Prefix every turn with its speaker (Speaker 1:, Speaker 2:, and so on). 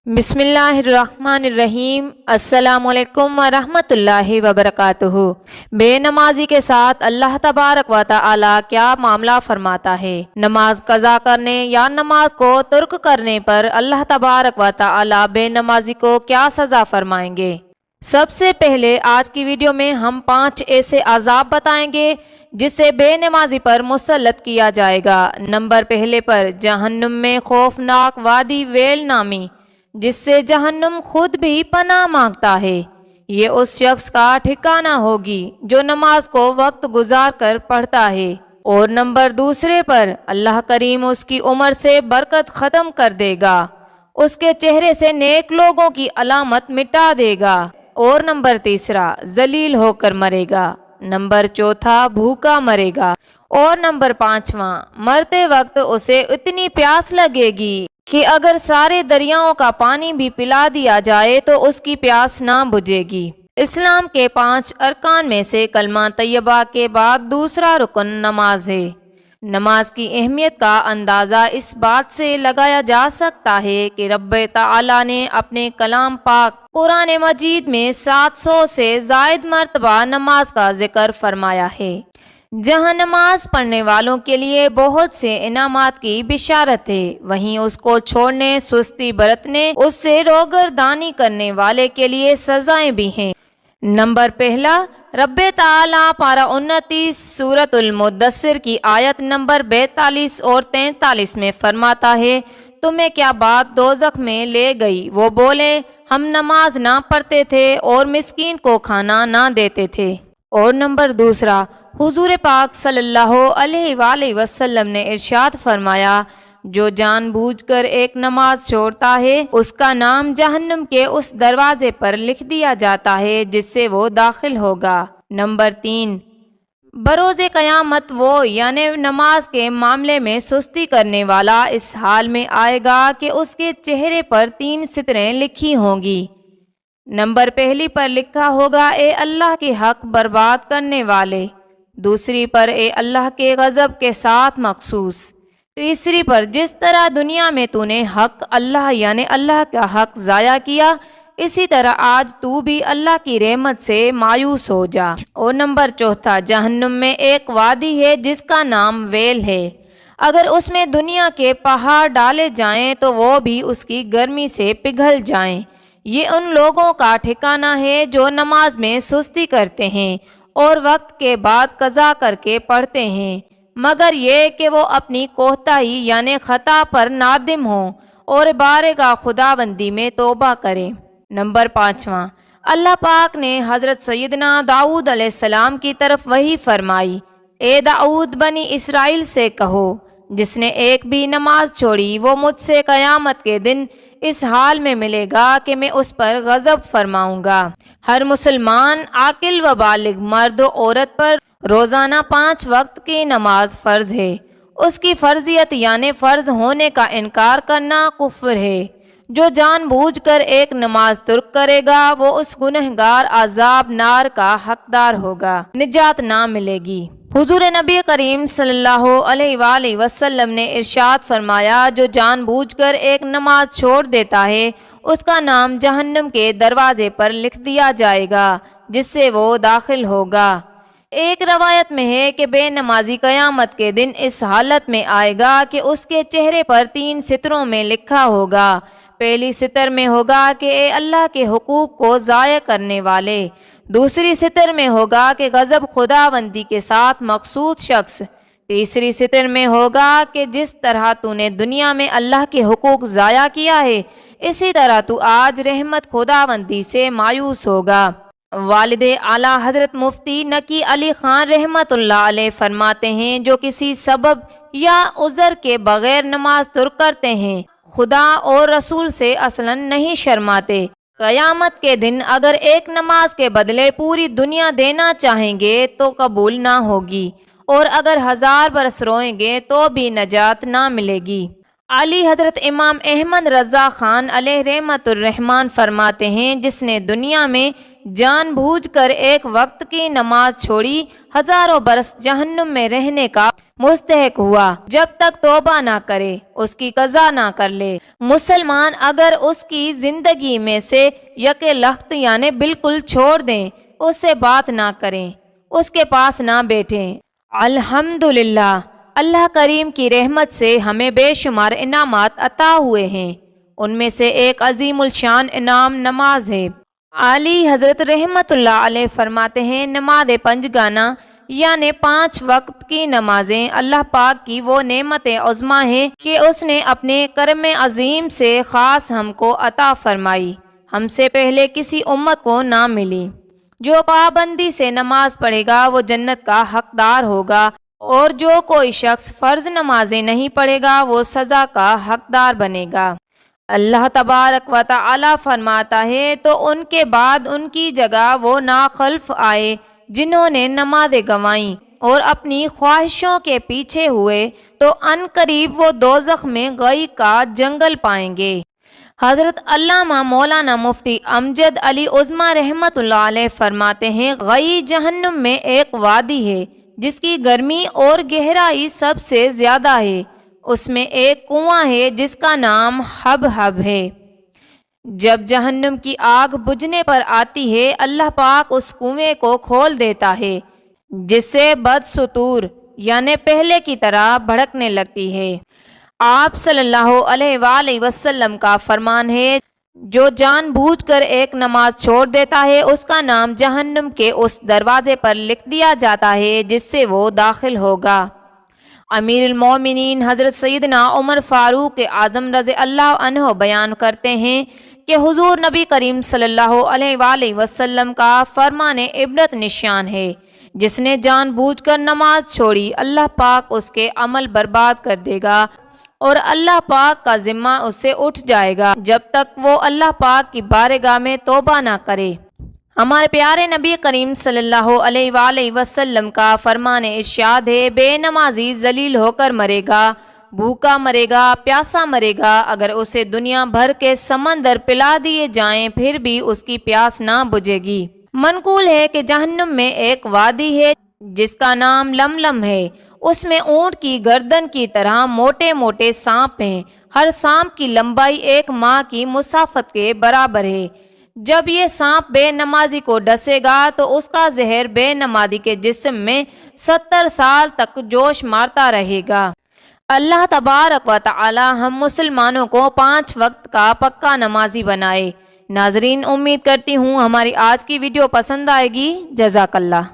Speaker 1: बिस्मिल्लाहिर्रहमानिर्रहीम। अस्सलामु अलैकुम वरहमतुल्लाहि वबरकातुहू। बे नमाजी के साथ अल्लाह तबारक व तआला क्या मामला फरमाता है। नमाज कज़ा करने या नमाज को तुर्क करने पर अल्लाह तबारक व तआला बे नमाजी को क्या सज़ा फरमाएंगे। सबसे पहले आज की वीडियो में हम 5 ऐसे अज़ाब बताएंगे जिससे बेनमाजी पर मुसल्लत किया जाएगा। नंबर पहले पर जहन्नुम में खौफनाक वादी वेल नामी, जिससे जहन्नुम खुद भी पनाह मांगता है। ये उस शख्स का ठिकाना होगी जो नमाज को वक्त गुजार कर पढ़ता है। और नंबर दूसरे पर अल्लाह करीम उसकी उम्र से बरकत ख़त्म कर देगा, उसके चेहरे से नेक लोगों की अलामत मिटा देगा। और नंबर तीसरा जलील होकर मरेगा। नंबर चौथा भूखा मरेगा। और नंबर पांचवा मरते वक्त उसे इतनी प्यास लगेगी कि अगर सारे दरियाओं का पानी भी पिला दिया जाए तो उसकी प्यास ना बुझेगी। इस्लाम के 5 अरकान में से कलमा तैयबा के बाद दूसरा रुकन नमाज है। नमाज की अहमियत का अंदाज़ा इस बात से लगाया जा सकता है कि रब्ब तआला ने अपने कलाम पाक कुरान मजीद में 700 से ज़ायद मरतबा नमाज का जिक्र फरमाया है, जहाँ नमाज पढ़ने वालों के लिए बहुत से इनामात की बिशारत है। वहीं उसको छोड़ने, सुस्ती बरतने, उससे रोगरदानी करने वाले के लिए सजाएं भी हैं। नंबर पहला, रब्बे ताला पारा 29 सूरतुल मुद्दस्सिर की आयत नंबर 42 और 43 में फरमाता है, तुम्हें क्या बात दोज़ख में ले गई। वो बोले, हम नमाज ना पढ़ते थे और मिस्कीन को खाना ना देते थे। और नंबर दूसरा, हुजूर पाक सल्लल्लाहु अलैहि वसल्लम ने इरशाद फरमाया, जो जानबूझकर एक नमाज छोड़ता है उसका नाम जहन्नुम के उस दरवाजे पर लिख दिया जाता है जिससे वो दाखिल होगा। नंबर 3, बरोज़े क़यामत वो यानी नमाज के मामले में सुस्ती करने वाला इस हाल में आएगा कि उसके चेहरे पर 3 सितरें लिखी होंगी। नंबर पहली पर लिखा होगा, ए अल्लाह के हक बर्बाद करने वाले। दूसरी पर, ए अल्लाह के गज़ब के साथ मखसूस। तीसरी पर, जिस तरह दुनिया में तूने हक अल्लाह यानी अल्लाह का हक ज़ाया किया, इसी तरह आज तू भी अल्लाह की रहमत से मायूस हो जा। और नंबर चौथा, जहन्नुम में एक वादी है जिसका नाम वेल है। अगर उसमें दुनिया के पहाड़ डाले जाएं तो वो भी उसकी गर्मी से पिघल जाएं। ये उन लोगों का ठिकाना है जो नमाज में सुस्ती करते हैं और वक्त के बाद कज़ा करके पढ़ते हैं, मगर ये कि वो अपनी कोताही यानी ख़ता पर नादिम हों और बारगाह खुदाबंदी में तौबा करें। नंबर 5वां, अल्लाह पाक ने हज़रत सैयदना दाऊद अलैहिस्सलाम की तरफ वही फरमाई, ए दाऊद बनी इसराइल से कहो, जिसने एक भी नमाज छोड़ी वो मुझसे क़यामत के दिन इस हाल में मिलेगा कि मैं उस पर गज़ब फरमाऊंगा। हर मुसलमान आकिल व बालिग मर्द व औरत पर रोज़ाना 5 वक्त की नमाज फ़र्ज है। उसकी फ़र्जियत यानी फ़र्ज होने का इनकार करना कुफ्र है। जो जानबूझकर एक नमाज तुर्क करेगा वो उस गुनहगार अज़ाब नार का हकदार होगा, निजात ना मिलेगी। हुजूर नबी करीम सल्लल्लाहु अलैहि वसल्लम ने इरशाद फरमाया, जो जानबूझकर एक नमाज छोड़ देता है उसका नाम जहन्नुम के दरवाजे पर लिख दिया जाएगा जिससे वो दाखिल होगा। एक रवायत में है कि बेनमाजी क़यामत के दिन इस हालत में आएगा कि उसके चेहरे पर 3 सितरों में लिखा होगा। पहली सितर में होगा कि ए अल्लाह के हुकूक को ज़ाया करने वाले। दूसरी सितर में होगा कि गज़ब खुदाबंदी के साथ मखसूस शख्स। तीसरी सितर में होगा कि जिस तरह तूने दुनिया में अल्लाह के हुकूक ज़ाया किया है इसी तरह तू आज रहमत खुदाबंदी से मायूस होगा। वालिदे आला हज़रत मुफ्ती नकी अली ख़ान रहमतुल्लाह अलैह फरमाते हैं, जो किसी सबब या उज़र के बग़ैर नमाज तुर्क करते हैं खुदा और रसूल से असलन नहीं शर्माते। क़यामत के दिन अगर एक नमाज के बदले पूरी दुनिया देना चाहेंगे तो कबूल ना होगी, और अगर 1000 बरस रोएंगे तो भी नजात ना मिलेगी। आली हज़रत इमाम अहमद रज़ा ख़ान अलैह रहमतुर रहमान फरमाते हैं, जिसने दुनिया में जानबूझकर एक वक्त की नमाज छोड़ी हज़ारों बरस जहन्नुम में रहने का مستحق ہوا جب تک توبہ نہ کرے، اس کی قضا نہ کر لے۔ مسلمان اگر اس کی زندگی میں سے یک لخت یعنی بالکل چھوڑ دیں، اس سے بات نہ کریں، اس کے پاس نہ بیٹھیں۔ الحمدللہ، اللہ کریم کی رحمت سے ہمیں بے شمار انعامات عطا ہوئے ہیں، ان میں سے ایک عظیم الشان انعام نماز ہے۔ عالی حضرت رحمت اللہ علیہ فرماتے ہیں، نماز پنجگانہ یعنی 5 وقت کی نمازیں اللہ پاک کی وہ نعمت عظمیٰ ہے کہ اس نے اپنے کرم عظیم سے خاص ہم کو عطا فرمائی، ہم سے پہلے کسی امت کو نہ ملی۔ جو پابندی سے نماز پڑھے گا وہ جنت کا حقدار ہوگا، اور جو کوئی شخص فرض نمازیں نہیں پڑھے گا وہ سزا کا حقدار بنے گا۔ اللہ تبارک و تعالی فرماتا ہے، تو ان کے بعد ان کی جگہ وہ ناخلف آئے جنہوں نے نمازیں گنوائیں اور اپنی خواہشوں کے پیچھے ہوئے، تو ان قریب وہ دوزخ میں غی کا جنگل پائیں گے۔ حضرت علامہ مولانا مفتی امجد علی عظمی رحمت اللہ علیہ فرماتے ہیں، غی جہنم میں ایک وادی ہے جس کی گرمی اور گہرائی سب سے زیادہ ہے، اس میں ایک کنواں ہے جس کا نام حب ہے۔ جب جہنم کی آگ بجھنے پر آتی ہے، اللہ پاک اس کنویں کو کھول دیتا ہے، جس سے بدستور یعنی پہلے کی طرح بھڑکنے لگتی ہے۔ آپ صلی اللہ علیہ وآلہ وسلم کا فرمان ہے، جو جان بوجھ کر ایک نماز چھوڑ دیتا ہے، اس کا نام جہنم کے اس دروازے پر لکھ دیا جاتا ہے جس سے وہ داخل ہوگا۔ امیر المومنین حضرت سیدنا عمر فاروق اعظم رضی اللہ عنہ بیان کرتے ہیں کہ حضور نبی کریم صلی اللہ علیہ وآلہ وسلم کا فرمان عبرت نشان ہے، جس نے جان بوجھ کر نماز چھوڑی، اللہ پاک اس کے عمل برباد کر دے گا اور اللہ پاک کا ذمہ اس سے اٹھ جائے گا جب تک وہ اللہ پاک کی بارگاہ میں توبہ نہ کرے۔ ہمارے پیارے نبی کریم صلی اللہ علیہ وآلہ وسلم کا فرمان ارشاد ہے، بے نمازی ذلیل ہو کر مرے گا، بھوکا مرے گا، پیاسا مرے گا، اگر اسے دنیا بھر کے سمندر پلا دیے جائیں پھر بھی اس کی پیاس نہ بجھے گی۔ منقول ہے کہ جہنم میں ایک وادی ہے جس کا نام لملم ہے، اس میں اونٹ کی گردن کی طرح موٹے موٹے سانپ ہیں، ہر سانپ کی لمبائی 1 ماہ کی مسافت کے برابر ہے۔ جب یہ سانپ بے نمازی کو ڈسے گا تو اس کا زہر بے نمازی کے جسم میں 70 سال تک جوش مارتا رہے گا۔ اللہ تبارک و تعالی ہم مسلمانوں کو 5 وقت کا پکا نمازی بنائے۔ ناظرین، امید کرتی ہوں ہماری آج کی ویڈیو پسند آئے گی۔ جزاک اللہ۔